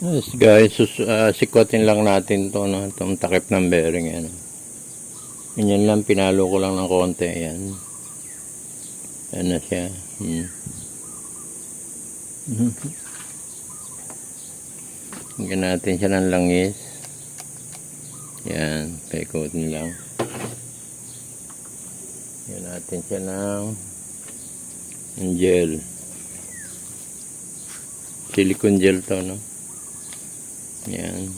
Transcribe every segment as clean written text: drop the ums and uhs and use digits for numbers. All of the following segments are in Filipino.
Yes guys, sikwatin lang natin to, no? Itong takip ng bearing yan. Ganyan lang, pinalo ko lang ng konti yan. Yan na siya. Hanggang natin siya ng langis. Yan, paikutin lang. Yan natin siya ng gel. Silicone gel to, no? Yan.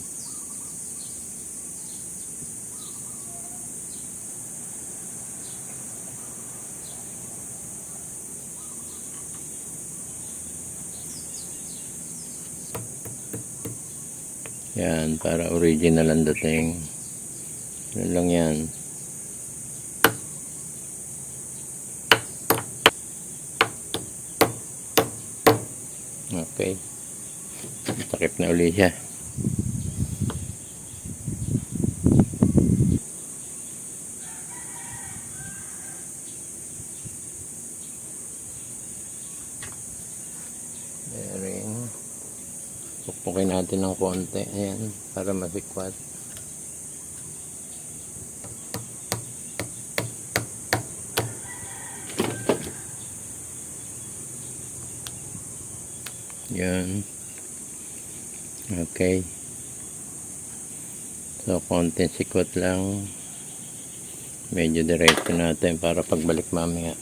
Yan, para original ang dating. Ano lang yan. Okay. Takip na uli siya. Bearing. Pukpukin natin ng konti. Ayan, para masikwat. Yan. Okay. So, konting sikwat lang. Medyo diretso natin para pagbalik mamaya.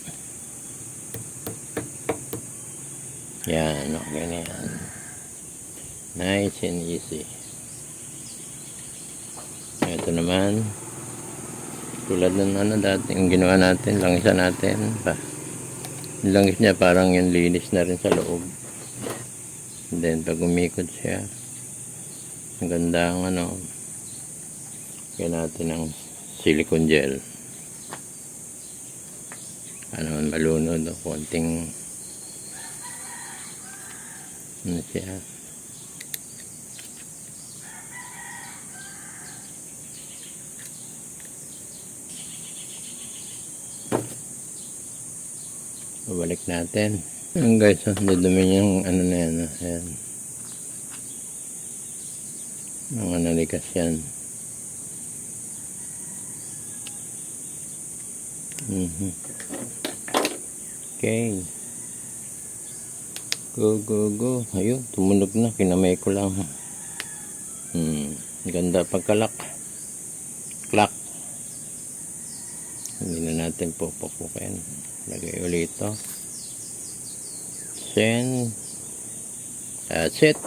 Yan, okay na yan. Nice and easy. Ito naman. Tulad ng dating ginawa natin, langisan natin. Yung langis niya parang yung linis na rin sa loob. And then, pag umikot siya, ang ganda ang kaya natin ng silicone gel. Naman malunod o konting siya. Babalik natin. Ayan guys, dudumi yung na yan. Ayan. Mga nalikas yan. Okay. Go. Ayun, tumunog na. Kinamay ko lang. Ganda pagkalak. Klak. Hindi na natin pupukukin. Lagay ulit ito. Then, that's it.